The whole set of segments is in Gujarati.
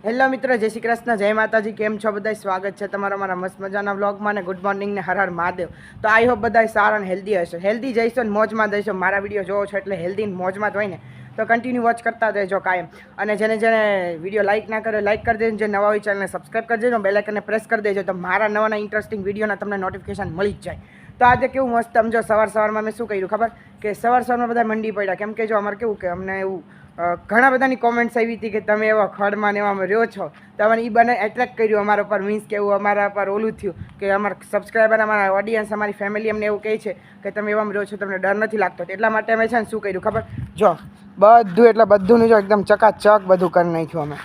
હેલો મિત્રો, જય શ્રી કૃષ્ણ, જય માતાજી. કેમ છો બધા? સ્વાગત છે તમારા મારા મસ્ત મજાના વ્લોગમાં ને ગુડ મોર્નિંગ ને હર હર મહાદેવ. તો આઈ હોપ બધા સારા અને હેલ્ધી હશે. હેલ્ધી જઈશો ને મોજમાં જઈશો. મારા વિડીયો જોવો છો એટલે હેલ્ધી ને મોજમાં જ હોય ને, તો કન્ટિન્યુ વોચ કરતા રહેજો કાયમ. અને જેને વિડીયો લાઇક ના કરે લાઇક કરી દેજો, જે નવા હોય ચેનલને સબસ્ક્રાઈબ કરી દેજો, બેલ આઇકનને પ્રેસ કરી દેજો, તો મારા નવા ઇન્ટરેસ્ટિંગ વિડીયોના તમને નોટિફિકેશન મળી જ જાય. તો આજે કેવું મસ્ત સમજો, સવારમાં મેં શું કર્યું ખબર? કે સવારમાં બધા મંડી પડ્યા. કેમ કે જો અમારે કેવું કે અમને એવું ઘણા બધાની કોમેન્ટ્સ આવી હતી કે તમે એવા ખડમાં ને એવામાં રહ્યો છો, તો અમને એ બને એટ્રેક્ટ કર્યું અમારા પર. મીન્સ કે એવું અમારા પર ઓલું થયું કે અમારા સબસ્ક્રાઈબર, અમારા ઓડિયન્સ, અમારી ફેમિલી અમને એવું કહે છે કે તમે એવામાં રહ્યો છો, તમને ડર નથી લાગતો. એટલા માટે અમે છે ને શું કર્યું ખબર? જો બધું એટલે બધુંનું જો એકદમ ચકાચક બધું કરી નાખ્યું અમે.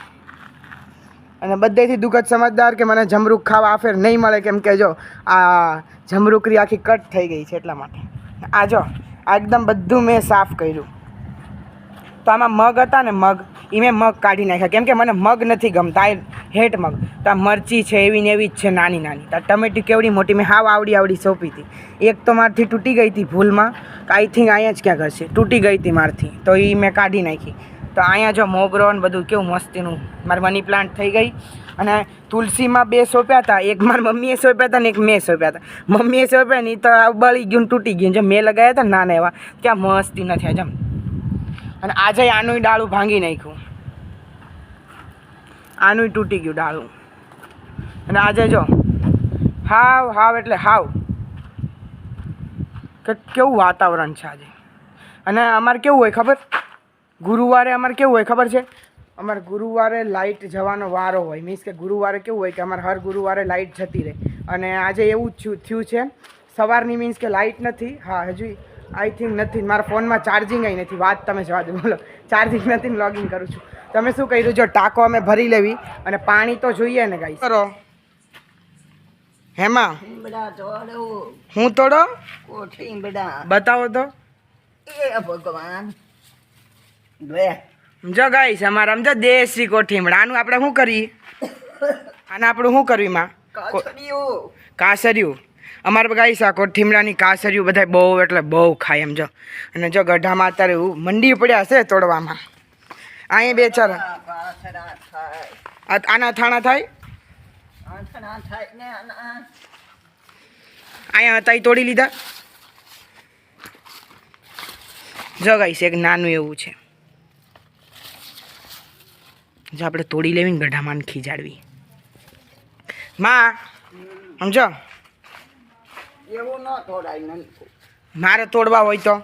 અને બધેથી દુઃખદ સમજદાર કે મને જમરૂક ખાવા આ ફેર નહીં મળે. કેમ કે જો આ જમરૂકરી આખી કટ થઈ ગઈ છે, એટલા માટે. આ જો આ એકદમ બધું મેં સાફ કર્યું. તો આમાં મગ હતા ને, મગ એ મેં મગ કાઢી નાખ્યા. કેમ કે મને મગ નથી ગમતા, આ હેટ મગ. તો આ મરચી છે એવી ને એવી જ છે, નાની નાની. તો ટમેટી કેવડી મોટી, મેં હાવ આવડી સોંપી હતી. એક તો મારથી તૂટી ગઈ હતી ભૂલમાં, આઈ થિંક અહીંયા જ ક્યાંક હશે, તૂટી ગઈ હતી મારથી, તો એ મેં કાઢી નાખી. તો અહીંયા જો મોગરો ને બધું કેવું મસ્તીનું મારી મની પ્લાન્ટ થઈ ગઈ. અને તુલસીમાં 2 સોંપ્યા હતા, એક મારી મમ્મીએ સોંપ્યા હતા ને એક મેં સોંપ્યા હતા. મમ્મીએ સોંપ્યા ને તો બળી ગયું, તૂટી ગયું. જો મેં લગાવ્યા હતા નાના એવા, ક્યાં મસ્તી નથી જમ. અને આજે આનું ડાળું ભાંગી નાખ્યું, આનું તૂટી ગયું ડાળું. અને આજે જો હાવ એટલે હાવ કેવું વાતાવરણ છે આજે. અને અમારે કેવું હોય ખબર? ગુરુવારે અમારે કેવું હોય ખબર છે? અમારે ગુરુવારે લાઇટ જવાનો વારો હોય. મીન્સ કે ગુરુવારે કેવું હોય કે અમારે હર ગુરુવારે લાઇટ જતી રહે. અને આજે એવું જ થયું છે સવારની. મીન્સ કે લાઇટ નથી. હા, હજુ આઈ થિંક નથી. મારા ફોનમાં ચાર્જિંગ નથી. વાત તમે જવા દો, બોલો. ચાર્જિંગ નથી ને લોગિન કરું છું. તમે શું કર્યું? જો ટાંકો અમે ભરી લેવી અને પાણી તો જોઈએ ને ગાઈસ. કરો હેમાં હું તોડો બતાવો તો. ભગવાન જો ગાઈસ અમારે સમજો દેશી કોઠીમડા. આનું આપણે શું કરીએ? આને આપણે શું કરવી માં? કાસરિયું. અમારે ગાઈસ આ કોઠીમડાની કાસરિયું બધા બહુ એટલે બહુ ખાય એમ. જો અને જો ગઢામાં અત્યારે મંડી પડ્યા હશે તોડવામાં. અહીંયા 2 4 આના થાણા થાય. અહીંયા હતા એ તોડી લીધા. જો ગાઈસ એક નાનું એવું છે, જો આપણે તોડી લેવી ને ગઢામાં ખીજાડવી માં, સમજો. એવું ન તોડાય. મારે તોડવા હોય તો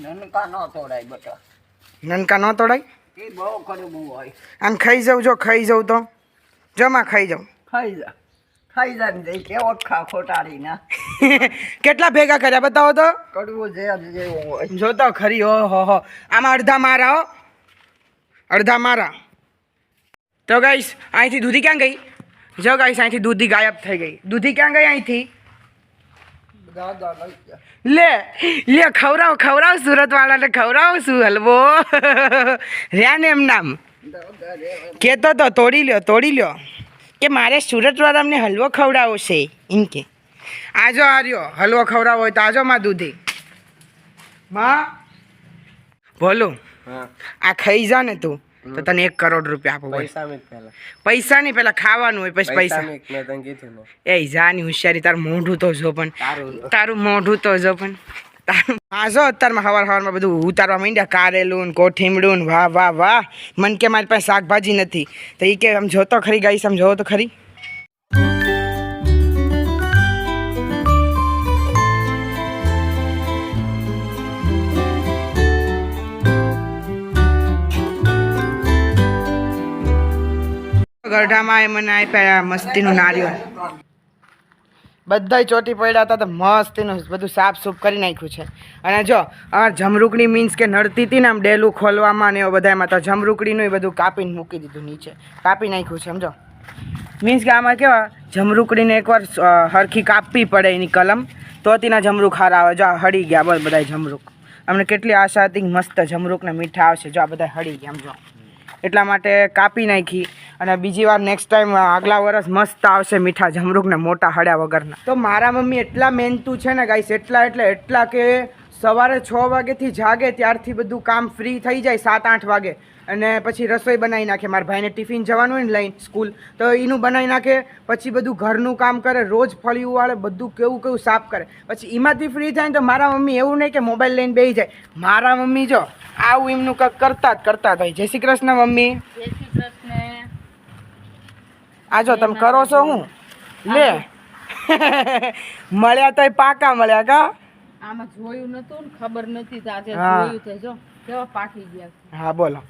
નનકા ન તોડાય બટા. નનકા ન તોડાય. એ બહુ કરવું હોય. આમ ખાઈ જાઉં. જો ખાઈ જાઉં તો જો માં ખાઈ જાઉં. ખાઈ જા ને કેવો ખા ખોટાડી ના. કેટલા ભેગા કર્યા બતાવો તો. કડવું જેવું હોય. જો તો ખરી. હો આમાં અડધા મારા. અડધા મારા. તો ગાઈસ અહીંથી દૂધી ક્યાં ગઈ? જો ગાઈસ અહીંથી દૂધી ગાયબ થઈ ગઈ. દૂધી ક્યાં ગઈ અહીંથી? લે ખવડાવ સુરત વાળાને ખવડાવ શું હલવો. રહ્યા ને એમ નામ કહેતો તો તોડી લ્યો કે મારે સુરત વાળાને હલવો ખવડાવો છે એમ કે. આજો હાર્યો હલવો ખવડાવો હોય તો આજો માં દૂધી. માં બોલું આ ખાઈ જા ને તું તો તને 1 કરોડ રૂપિયા આપો. પૈસા નહીં, પેલા ખાવાનું હોય પછી પૈસા. એ જાની હોશિયારી. તારું મોઢું તો જો પણ, તારું મોઢું તો જો પણ. હા જો અત્યારમાં સવારમાં બધું ઉતારવા માંડ્યા. કારેલું કોઠીમડું. વાહ. મન કે મારી પાસે શાકભાજી નથી. તો એ કે આમ જોતો ખરી ગાઈસ, આમ જોવો તો ખરી. ગઢામાં એ મને આપ્યા મસ્તીનું નારિયેળ. બધાય ચોટી પડ્યા હતા તો મસ્તીનું બધું સાફ સૂફ કરી નાખ્યું છે. અને જો આ જમરૂકડી મીન્સ કે નડતી હતી ને આમ ડેલું ખોલવામાં ને એવું બધામાં, તો જમરૂકડીનું એ બધું કાપીને મૂકી દીધું નીચે, કાપી નાખ્યું છે સમજો. મીન્સ કે આમાં કેવા જમરૂકડીને એકવાર હરખી કાપવી પડે એની કલમ, તો તેના જમરૂક હારા આવે. જો આ હળી ગયા બસ બધા જમરૂક. અમને કેટલી આશા હતી મસ્ત જમરૂકને મીઠા આવશે. જો આ બધા હળી ગયા સમજો, એટલા માટે કાપી નાખી. અને બીજી વાર નેક્સ્ટ ટાઈમ આગલા વર્ષ મસ્ત આવશે મીઠા જમરૂકને મોટા હળ્યા વગરના. તો મારા મમ્મી એટલા મહેનતું છે ને ગાઈસ, એટલા કે સવારે 6 વાગ્યાથી જાગે ત્યારથી બધું કામ ફ્રી થઈ જાય 7-8 વાગે અને પછી રસોઈ બનાવી નાખે. મારા ભાઈને ટિફિન જવાનું હોય ને લઈને સ્કૂલ, તો એનું બનાવી નાખે. પછી બધું ઘરનું કામ કરે, રોજ ફળિયું વાળે, બધું કેવું કેવું સાફ કરે. પછી એમાંથી ફ્રી થાય ને તો મારા મમ્મી એવું નહીં કે મોબાઈલ લઈને બેસી જાય. મારા મમ્મી જો આવું એમનું કંઈક કરતા જ હોય. જય શ્રી કૃષ્ણ મમ્મી. જય શ્રી કૃષ્ણ. આ જો તમે કરો છો હું લે મળ્યા તોય પાકા મળ્યા કા. આમાં જોયું નતું ને ખબર નથી તો આજે હા. જોયું છે. જો કેવા પાકી ગયા છે. હા બોલો.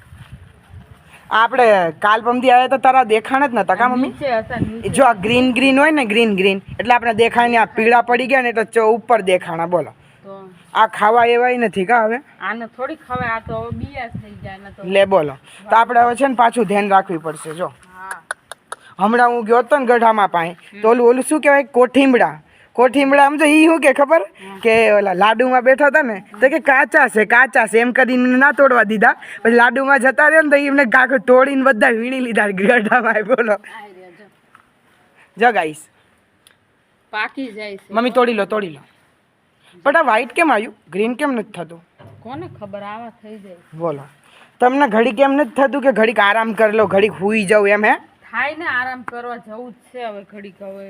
આપણે કાલ પમદી આવ્યા તો તારા દેખાણ જ નતા કા મમ્મી? નીચે હતા નીચે. જો આ ગ્રીન ગ્રીન હોય ને, ગ્રીન ગ્રીન એટલે આપણે દેખાય ને. આ પીળા પડી ગયા ને એટલે ઉપર દેખાણા. બોલો તો આ ખાવા એવાય નથી કા હવે? આને થોડી ખવાય, આ તો હવે બિયાસ થઈ જાય ને તો. લે બોલો. તો આપણે હવે છે ને પાછું ધ્યાન રાખવી પડશે. જો હા હમણાં હું ગયો હતો ને ગઢામાં પાસે, તો ઓલું શું કહેવાય, કોઠીમડા. આમ તો ઈ શું કે ખબર કે ઓલા લાડુમાં બેઠા હતા ને તો કે કાચા છે એમ કરીને ના તોડવા દીધા. પછી લાડુમાં જતા રહ્યા ને તો એમને કાંક તોડીને બધા વીણી લીધા ગઢામાં. બોલો આ રહ્યા જો. જો ગાઈસ પાકી જાય છે. મમ્મી તોડી લો. પણ આ વ્હાઈટ કેમ આવ્યું, ગ્રીન કેમ નથી થતું? કોને ખબર, આવા થઈ જાય. બોલો તમને ઘડી કેમ નથી થતું કે ઘડીક આરામ કરી લો, ઘડીક હુઈ જાવ એમ? હે થાય ને આરામ કરવા જવું જ છે હવે ઘડીક. હવે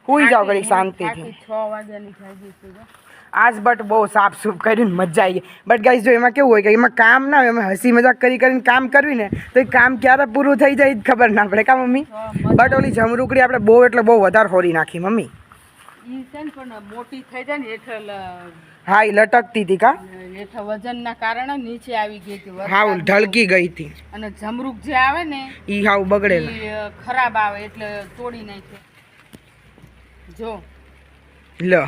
હુઈ જાવ ઘડીક શાંતિથી. 6 વાગ્યાની થઈ ગઈ છે. આજ બટ બહુ સાફ સૂફ કરીને મજા આવી ગઈ. બટ ગાઈસ જો એમાં કેવું હોય કે એમાં કામ ના હોય, એમાં હસી મજાક કરીને કામ કરવી ને તો એ કામ ક્યારે પૂરું થઈ જાય ખબર ના પડે કા મમ્મી? બટ ઓલી જમરૂકડી આપણે બહુ એટલે બહુ વધારે હોરી નાખી મમ્મી. ઈ છે ને પણ મોટી થઈ જાય ને હેઠળ હા એ લટકતી હતી કા. હેઠળ વજનના કારણે નીચે આવી ગઈ હતી. હાવ ઢળકી ગઈ હતી. અને જમરૂક જે આવે ને ઈ હાવ બગડેલા. ઈ ખરાબ આવે એટલે તોડી નાખે. જો લો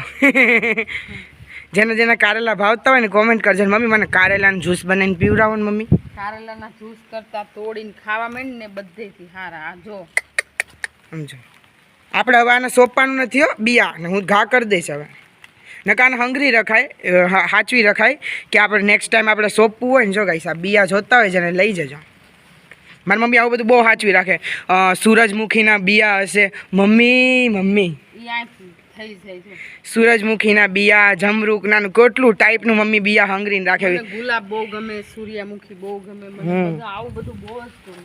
જેને કારેલા ભાવતા હોય ને કોમેન્ટ કરજો. મમ્મી મને કારેલાનું જ્યુસ બનાવીને પીવડાવો ને મમ્મી. કારેલાના જ્યુસ કરતા તોડીને ખાવા માંડ ને બધેથી હારા. આ જો સમજો આપણે હવે આને સોંપવાનું નથી હો બિયા ને. હું ઘા કરી દઈશ હવે. નકાને હંગરી રખાય, હાચવી રખાય કે આપણે નેક્સ્ટ ટાઈમ આપણે સોંપવું હોય ને. જો ગાઈસ આ બિયા જોતા હોય છે ને લઈ જજો. મારી મમ્મી આવું બધું બહુ સાચવી રાખે. સૂરજમુખીના બિયા હશે મમ્મી. ઈ આખી થઈ જાય છે. સૂરજમુખીના બિયા, જમરૂકના કેટલું ટાઈપનું મમ્મી બિયા હંગરીને રાખે. મને ગુલાબ બહુ ગમે, સૂર્યમુખી બહુ ગમે. મને બધું આવું બધું બહુ જ ગમે.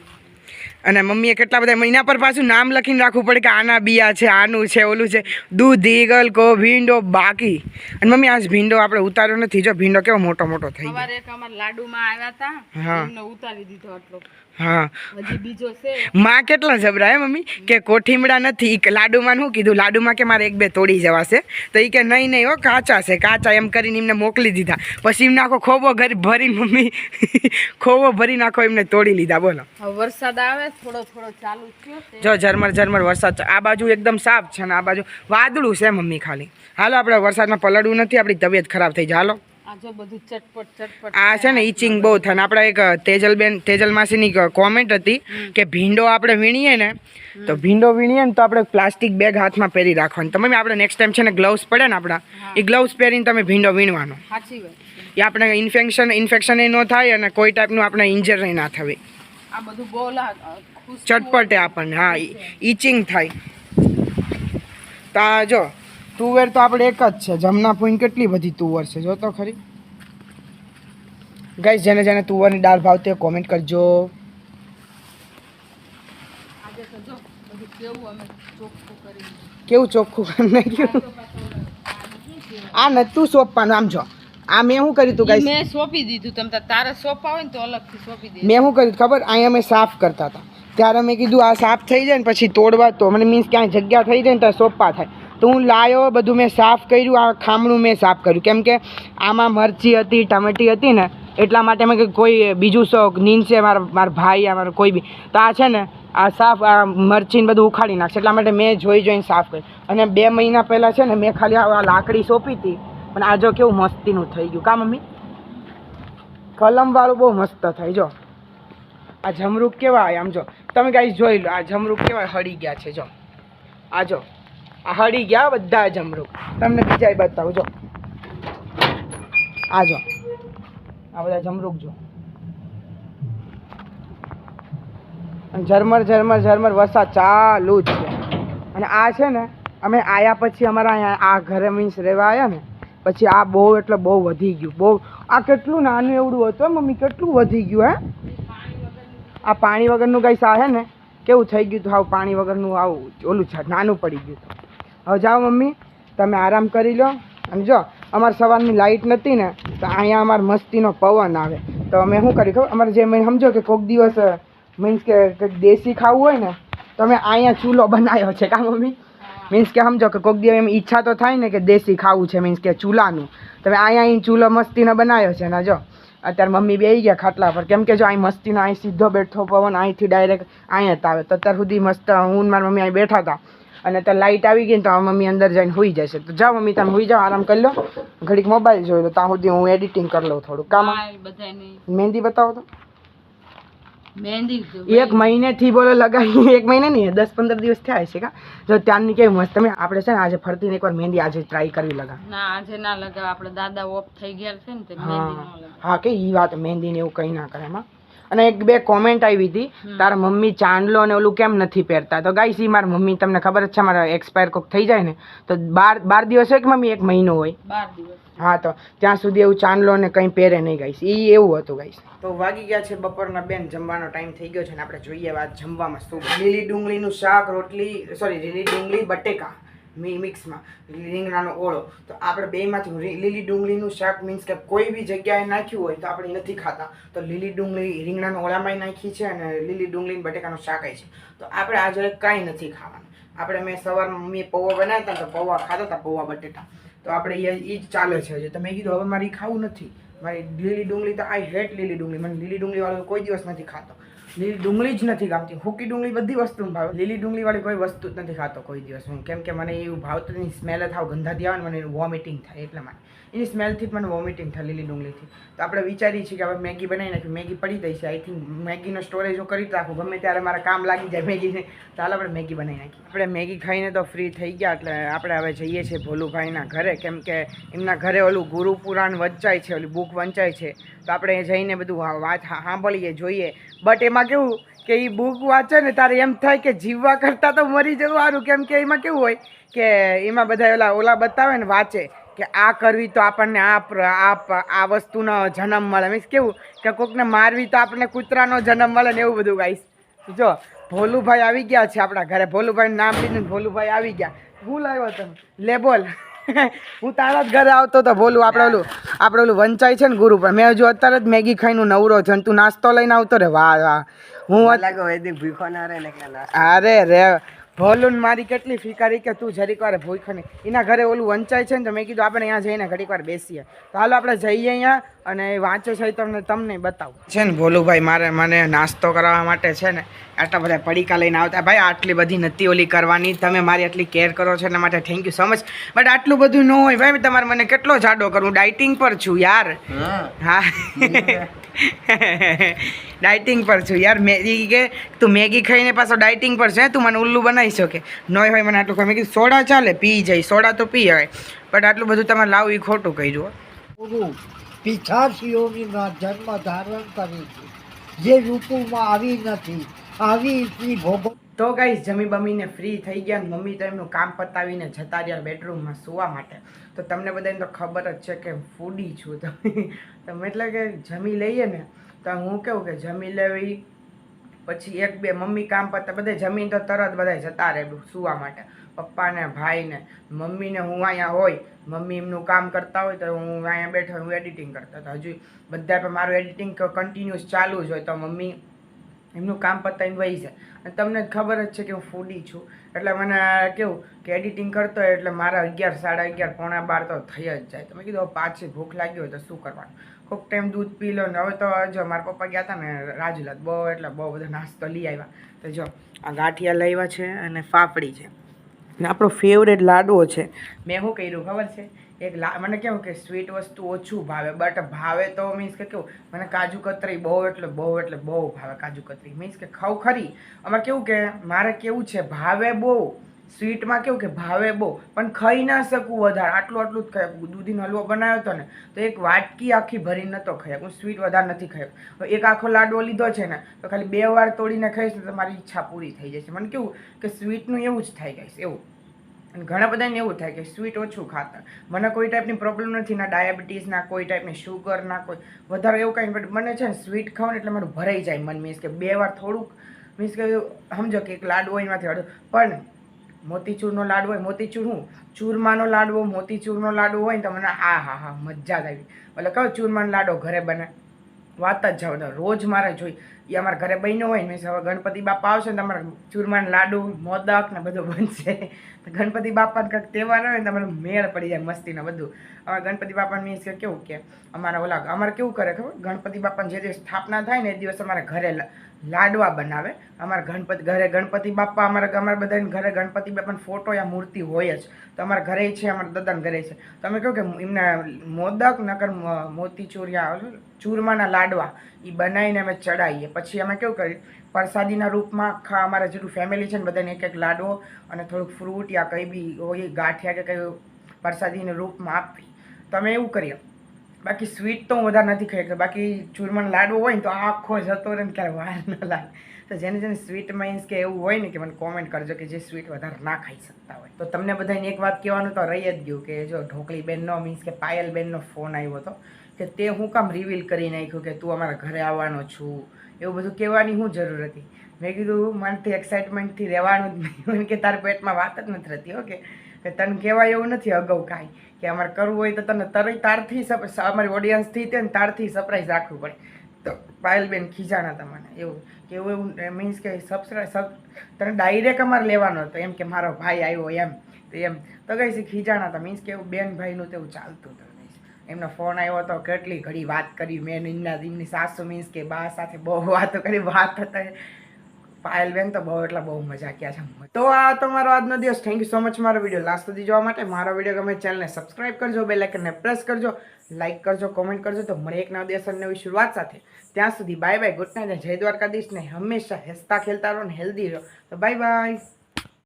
અને મમ્મીએ કેટલા બધા મહિના પર પાછું નામ લખીને રાખવું પડે કે આના બિયા છે, આનું છે, ઓલું છે. દૂધ, ઈગલ, કો ભીંડો બાકી. અને મમ્મી આજ ભીંડો આપણે ઉતાર્યો નથી. જો ભીંડો કેવો મોટો થઈ ગયો. સવારે એક અમારા લાડુમાં આવ્યા હતા, હા. એમને ઉતારી દીધો આટલો. હા હજી બીજો છે. માં કેટલા જબરા હે મમ્મી કે કોઠીમડા નથી. ઈ લાડુમાં શું કીધું, લાડુમાં કે મારે 1-2 તોડી જવાશે. તો એ કે નહીં હો કાચા એમ કરીને એમને મોકલી દીધા. પછી એમને આખો ખોબો ભરીને મમ્મી ખોબો ભરી નાખો એમને તોડી લીધા. બોલો હવે વરસાદ આવે થોડો ચાલુ થયો છે. જો ઝરમર વરસાદ. આ બાજુ એકદમ સાફ છે ને આ બાજુ વાદળું છે મમ્મી ખાલી. હાલો આપણે વરસાદમાં પલળવું નથી, આપણી તબિયત ખરાબ થઈ જાય. હાલો આ જો બધું ચટપટ આ છે ને ઈચિંગ બહુ થાય ને. આપણે એક તેજલ માસીની કોમેન્ટ હતી કે ભીંડો આપણે વીણીએ ને તો આપણે પ્લાસ્ટિક બેગ હાથમાં પહેરી રાખવાની. તો મમ્મી આપણે નેક્સ્ટ ટાઈમ છે ને ગ્લવ્સ પડે ને આપણા, એ ગ્લવ્સ પહેરીને તમે ભીંડો વીણવાનો. સાચી વાત. એ આપણે ઇન્ફેક્શન એ ન થાય અને કોઈ ટાઈપનું આપણે ઇન્જરી ના થવી. આ બધું બોલા ચટપટે આપણને. હા ઈચિંગ થાય. તો આ જો તુવેર તો આપણે એક જ છે. જમના પૂઈને કેટલી બધી તુવર છે જો તો ખરી. ગાઈસ જેને તુવરની દાળ ભાવતી હોય કોમેન્ટ કરજો. આજે તો જો બધું કેવું અમે ચોખ્ખું કરી. કેવું ચોખ્ખું કરી નાખ્યું. આ નતું સોંપવાનું. આમ જો આ મેં શું કર્યું તું ગાઈસ, મેં સોંપી દીધું. તમે તારે સોંપા હોય ને તો અલગથી સોંપી દે. મેં શું કર્યું ખબર, અહીંયા અમે સાફ કરતા હતા ત્યારે મેં કીધું આ સાફ થઈ જાય ને પછી તોડવા તો મને મીન્સ ક્યાંય જગ્યા થઈ જાય ને ત્યારે સોંપા થાય. તો હું લાયો બધું મેં સાફ કર્યું. આ ખામણું મેં સાફ કર્યું કેમ કે આમાં મરચી હતી, ટમેટી હતી ને એટલા માટે મેં કોઈ બીજું શોખ નીન છે મારા ભાઈ અમારો કોઈ બી તો આ છે ને આ સાફ આ મરચીને બધું ઉખાડી નાખશે. એટલા માટે મેં જોઈને સાફ કર્યું. અને 2 મહિના પહેલાં છે ને મેં ખાલી આ લાકડી સોંપી હતી પણ આ જો કેવું મસ્તીનું થઈ ગયું કા મમ્મી. કલમવાળું બહુ મસ્ત થાય. જો આ જમરૂક કેવા આમ જો તમે ગાઈસ જોઈ લો. આ જમરૂક કેવા હળી ગયા છે. જો આ જો આ હળી ગયા બધા જમરૂક. તમને બીજા બતાવું. જો આ જો આ બધા જમરૂક જો. અને ઝરમર વરસાદ ચાલુ જ છે. અને આ છે ને અમે આયા પછી અમારા અહીંયા આ ઘરે મીન્સ રહેવા આવ્યા ને પછી આ બહુ એટલે બહુ વધી ગયું બહુ. આ કેટલું નાનું એવડું હતું મમ્મી, કેટલું વધી ગયું હે. આ પાણી વગરનું ગાઈસ આ હે ને કેવું થઈ ગયું હતું, હાવ પાણી વગરનું આવું ઓલું છે, નાનું પડી ગયું હતું. હવે જાઓ મમ્મી તમે આરામ કરી લો. અને જો અમારે સવારની લાઇટ નથી ને તો અહીંયા અમારે મસ્તીનો પવન આવે તો અમે શું કર્યું ખબર, અમારે જે મેં સમજો કે કોઈક દિવસ મીન્સ કે કંઈક દેશી ખાવું હોય ને તો અમે અહીંયા ચૂલો બનાવ્યો છે. કા મમ્મી? મીન્સ કે સમજો કે કોઈક દિવસ એમ ઈચ્છા તો થાય ને કે દેશી ખાવું છે, મીન્સ કે ચૂલાનું, તમે અહીંયા અહીં ચૂલો મસ્તીનો બનાવ્યો છે ને. જો અત્યારે મમ્મી બેસી ગયા ખાટલા પર, કેમ કે જો અહીં મસ્તીનો અહીં સીધો બેઠો પવન અહીંથી ડાયરેક્ટ અહીંયા જ આવે. તો અત્યાર સુધી મસ્ત હું મારી મમ્મી અહીં બેઠા હતા અને અત્યારે લાઇટ આવી ગઈ ને તો મમ્મી અંદર જઈને સૂઈ જશે. તો જાઓ મમ્મી તમે સૂઈ જાઓ, આરામ કરી લો, ઘડીક મોબાઈલ જોઈ લો, ત્યાં સુધી હું એડિટિંગ કરી લઉં થોડું. કામ મહેંદી બતાવો તો. મહેંદી એક મહિનેથી બોલો લગાવી, એક મહિને નહીં 10-15 દિવસ થયા છે. કા જો ત્યાંની કેવી મસ્ત. તમે આપણે છે ને આજે ફરતીને એકવાર મહેંદી આજે ટ્રાય કરવી લગા. ના આજે ના લગાવ, આપણે દાદા ઓફ થઈ ગયા છે ને તે મહેંદી ન લગાવ. હા કે ઈ વાત, મહેંદી ને એવું કંઈ ના કરે એમાં. અને એક બે કોમેન્ટ આવી હતી, તારા મમ્મી ચાંદલો ને ઓલું કેમ નથી પહેરતા. તો ગાઈસ ઈ મારા મમ્મી તમને ખબર જ છે, મારા એક્સપાયર કોક થઈ જાય ને તો 12 દિવસ હોય કે મમ્મી 1 મહિનો હોય, 12 દિવસ. હા તો ત્યાં સુધી એવું ચાંદલો ને કંઈ પહેરે નહીં ગાઈસ. એ એવું હતું ગાઈસ. તો વાગી ગયા છે બપોરના બેન, જમવાનો ટાઈમ થઈ ગયો છે ને આપણે જોઈએ વાત જમવામાં શું. લીલી ડુંગળીનું શાક, રોટલી, સોરી લીલી ડુંગળી બટેકા મિક્સમાં રીંગણાનો ઓળો. તો આપણે બેમાંથી લીલી ડુંગળીનું શાક મીન્સ કે કોઈ બી જગ્યાએ નાખ્યું હોય તો આપણે નથી ખાતા, તો લીલી ડુંગળી રીંગણાનો ઓળામાં નાખી છે અને લીલી ડુંગળી બટેકાનું શાક છે. તો આપણે આજે કાંઈ નથી ખાવાનું. આપણે મેં સવારમાં મમ્મીએ પૌવા બનાવ્યા હતા તો પૌવા ખાતા હતા, પૌવા બટેટા. તો આપણે એ જ ચાલે છે હજી. તો મેં કીધું હવે મારે ખાવું નથી, મારી લીલી ડુંગળી તો આઈ હેટ લીલી ડુંગળી, મને લીલી ડુંગળી વાળું કોઈ દિવસ નથી ખાતો. લીલી ડુંગળી જ નથી ખાતી, સૂકી ડુંગળી બધી વસ્તુ ભાવે, લીલી ડુંગળી વાળી કોઈ વસ્તુ જ નથી ખાતો કોઈ દિવસ હું. કેમ કે મને એવું ભાવતું એની સ્મેલ થાવ ગંધાથી આવે ને મને વોમિટિંગ થાય, એટલે મને એની સ્મેલથી જ મને વોમિટિંગ થાય લીલી ડુંગળીથી. તો આપણે વિચારીએ છીએ કે હવે મેગી બનાવી નાખી, મેગી પડી ગઈ છે. આઈ થિંક મેગીનો સ્ટોરેજ હું કરી જ રાખું, ગમે ત્યારે મારે કામ લાગી જાય મેગીને. ચાલો આપણે મેગી બનાવી નાખીએ. આપણે મેગી ખાઈને તો ફ્રી થઈ ગયા, એટલે આપણે હવે જઈએ છીએ ભોલુભાઈના ઘરે, કેમ કે એમના ઘરે ઓલું ગુરુ પુરાણ વંચાય છે, ઓલી બુક વંચાય છે. તો આપણે જઈને બધું વાત સાંભળીએ જોઈએ. બટ એમાં કેવું કે એ બુક વાંચે ને તારે એમ થાય કે જીવવા કરતાં તો મરી જવું સારું. કેમ કે એમાં કેવું હોય કે એમાં બધા ઓલા બતાવે ને વાંચે કે આ કરવી તો આપણને આ વસ્તુનો જન્મ મળે, મીન્સ કેવું કે કોકને મારવી તો આપણને કૂતરાનો જન્મ મળે ને એવું બધું ગાઈશ. જો ભોલુભાઈ આવી ગયા છે આપણા ઘરે, ભોલુભાઈનું નામ લીધું, ભોલુભાઈ આવી ગયા. હું લાવ્યો તમે લે બોલ. હું તારા જ ઘરે આવતો હતો ભોલું, આપણે ઓલું વંચાય છે ને ગુરુ પર. મેં હજુ અત્યારે જ મેગી ખાઈને નવરો છે તું નાસ્તો લઈને આવતો રે. વાહ વાહ, હું ભૂખો ના રહે ને. અરે રે ભોલું મારી કેટલી ફિકારી કે તું જરીક વાર ભૂખ નહીં. એના ઘરે ઓલું વંચાય છે ને તો મેં કીધું આપણે અહીંયા જઈને ઘડીક વાર બેસીએ. તો હાલો આપણે જઈએ અહીંયા અને વાંચે છે તમને બતાવું છે ને. ભોલુભાઈ મને નાસ્તો કરવા માટે છે ને આટલા બધા પડીકા લઈને આવતા. ભાઈ આટલી બધી નથી ઓલી કરવાની, તમે મારી આટલી કેર કરો છો એના માટે thank you so much. But આટલું બધું ન હોય ભાઈ, તમારે મને કેટલો જાડો કરું, ડાયટિંગ પર છું યાર. હા ડાયટિંગ પર છું યાર. મેગી કે તું મેગી ખાઈને પાછો ડાયટિંગ પર છે, તું મને ઉલ્લુ બનાવી શકે ન હોય. મને આટલું મેં કીધું સોડા ચાલે, પી જાય સોડા તો પી આવે, બટ આટલું બધું તમારે લાવું એ ખોટું કર્યું. પિછાસીઓની જન્મ ધારણ કરી છે, જે ઋતુમાં આવી નથી, આવી ભોગવ. તો ગાઈસ જમી બમીને ફ્રી થઈ ગયા ને મમ્મી તો એમનું કામ પતાવીને જતા રહ્યા બેડરૂમમાં સૂવા માટે. તો તમને બધાને તો ખબર જ છે કે ફૂડી છું તો એટલે કે જમી લઈએ ને તો હું કેવું કે જમી લેવી પછી એક બે મમ્મી કામ પતા બધા જમીન તો તરત બધા જતા રહે સૂવા માટે. પપ્પાને ભાઈને મમ્મીને હું અહીંયા હોય, મમ્મી એમનું કામ કરતા હોય તો હું અહીંયા બેઠો હું એડિટિંગ કરતા હતા. હજુ બધા પણ મારું એડિટિંગ કન્ટિન્યુઅસ ચાલુ જ હોય તો મમ્મી એમનું કામ પતાવીને વહી જાય. અને તમને ખબર જ છે કે હું ફૂડી છું, એટલે મને કેવું કે એડિટિંગ કરતો હોય એટલે મારા 11, 11:30, પોણા 12 તો થઈ જ જાય. તો મેં કીધું પાછી ભૂખ લાગી હોય તો શું કરવાનું, કોઈક ટાઈમ દૂધ પી લો ને. હવે તો જો મારા પપ્પા ગયા હતા ને રાજુલા, બહુ બધો નાસ્તો લઈ આવ્યા. તો જો આ ગાંઠિયા લઈ આવ્યા છે અને ફાફડી છે ને આપણો ફેવરેટ લાડવો છે. મેં શું કર્યું ખબર છે, એક મને કેવું કે સ્વીટ વસ્તુ ઓછું ભાવે, બટ ભાવે તો મીન્સ કે કેવું મને કાજુ કતરી બહુ ભાવે. કાજુ કતરી મીન્સ કે ખાવ ખરી. અમારે કેવું કે મારે કેવું છે ભાવે બહુ, સ્વીટમાં કેવું કે ભાવે બહુ પણ ખાઈ ના શકું વધારે. આટલું જ ખાઈ. દૂધીનો હલવો બનાવ્યો હતો ને તો એક વાટકી આખી ભરીને નહોતો ખાઈ. હું સ્વીટ વધારે નથી ખાઈ. એક આખો લાડવો લીધો છે ને તો ખાલી 2 વાર તોડીને ખાઈશ ને તો મારી ઈચ્છા પૂરી થઈ જશે. મને કેવું કે સ્વીટનું એવું જ થાય ગાઈસ, એવું અને ઘણા બધાને એવું થાય કે સ્વીટ ઓછું ખાતા. મને કોઈ ટાઈપની પ્રોબ્લેમ નથી, ના ડાયાબિટીસ, ના કોઈ ટાઈપની શુગર, ના કોઈ વધારે એવું કાંઈ. બટ મને છે ને સ્વીટ ખાવ ને એટલે મારું ભરાઈ જાય મન. મીન્સ કે 2 વાર થોડુંક, મીન્સ કે સમજો કે એક લાડવો એમાંથી અડધો, પણ મોતીચૂરનો લાડવો હોય, મોતીચૂર હું ચૂરમાનો લાડવો, મોતીચૂરનો લાડવો હોય ને તો મને હા મજા જ આવી. એટલે કહો ચૂરમાનો લાડવો ઘરે બને, વાત જ જાવ. રોજ મારે જોઈ એ અમારા ઘરે બન્યો હોય ને. હવે ગણપતિ બાપા આવશે ને તમારે ચૂરમાન લાડુ, મોદક ને બધું બનશે. તો ગણપતિ બાપાને કંઈક તહેવાર આવે ને તમારે મેળ પડી જાય મસ્તીને બધું. હવે ગણપતિ બાપાને મીન્સ કે કેવું કે અમારે કેવું કરે ખબર, ગણપતિ બાપાની જે દિવસ સ્થાપના થાય ને એ દિવસ અમારે ઘરે લાડવા બનાવે. અમારા ગણપતિ બાપા અમારા બધાને ઘરે ગણપતિ બાપાનો ફોટો યા મૂર્તિ હોય જ. તો અમારા ઘરે છે, અમારા દાદાના ઘરે છે. તો અમે કહું કે એમના મોદક નકર મોતીચૂર યા ચૂરમાના લાડવા એ બનાવીને અમે ચડાવીએ. પછી અમે કેવું કરીએ, પ્રસાદીના રૂપમાં આખા અમારા જેટલું ફેમિલી છે ને બધાને એક એક લાડવો અને થોડુંક ફ્રૂટ યા કંઈ બી હોય, ગાંઠિયા કે કંઈ પ્રસાદીના રૂપમાં આપવી. તો અમે એવું કરીએ. બાકી સ્વીટ તો હું વધારે નથી ખાઈ શકતો. બાકી ચૂરમાનો લાડવો હોય ને તો આખો જતો રહે ને ક્યારે વાર ન લાગે. તો જેને સ્વીટ મીન્સ કે એવું હોય ને કે મને કોમેન્ટ કરજો કે જે સ્વીટ વધારે ના ખાઈ શકતા હોય. તો તમને બધાને એક વાત કહેવાનું તો રહી જ ગયું કે જો ઢોકળી બેનનો મીન્સ કે પાયલ બેનનો ફોન આવ્યો હતો કે તે હું કામ રિવીલ કરી નાખ્યું કે તું અમારા ઘરે આવવાનો છું, એવું બધું કહેવાની શું જરૂર હતી. મેં કીધું મનથી એક્સાઇટમેન્ટથી રહેવાનું જ નહીં કે તારા પેટમાં વાત જ નથી રહેતી. ઓકે, કે તને કહેવાય એવું નથી અગાઉ કાંઈ કે અમારે કરવું હોય તો તને તારથી અમારી ઓડિયન્સથી તે તારથી સરપ્રાઈઝ રાખવું પડે. તો પાયલબેન ખીજાણા તમને એવું કે એવું મીન્સ કે તને ડાયરેક્ટ અમારે લેવાનો હતો એમ કે મારો ભાઈ આવ્યો એમ. તો એમ તો કઈ ખીજાણા હતા. મીન્સ કે એવું બેન ભાઈનું તો એવું ચાલતું હતું. એમનો ફોન આવ્યો હતો, કેટલી ઘડી વાત કરી મેં. એમની સાસુ મીન્સ કે બા સાથે બહુ વાતો કરી. વાત હતા પાયલબેન તો બહુ મજા કર્યા છે. તો આ તો મારો આજનો દિવસ. થેન્ક યુ સો મચ મારો વિડીયો લાસ્ટ સુધી જોવા માટે. મારો વિડીયો ગમે ચેનલને સબસ્ક્રાઈબ કરજો, બેલ આઇકનને પ્રેસ કરજો, લાઇક કરજો, કોમેન્ટ કરજો. તો મળે એક નવા દિવસ નવી શરૂઆત સાથે. ત્યાં સુધી બાય બાય, ગુડ નાઇટ, જય દ્વારકાધીશ ને હંમેશા હસતા ખેલતા રહો ને હેલ્ધી રહો. તો બાય બાય.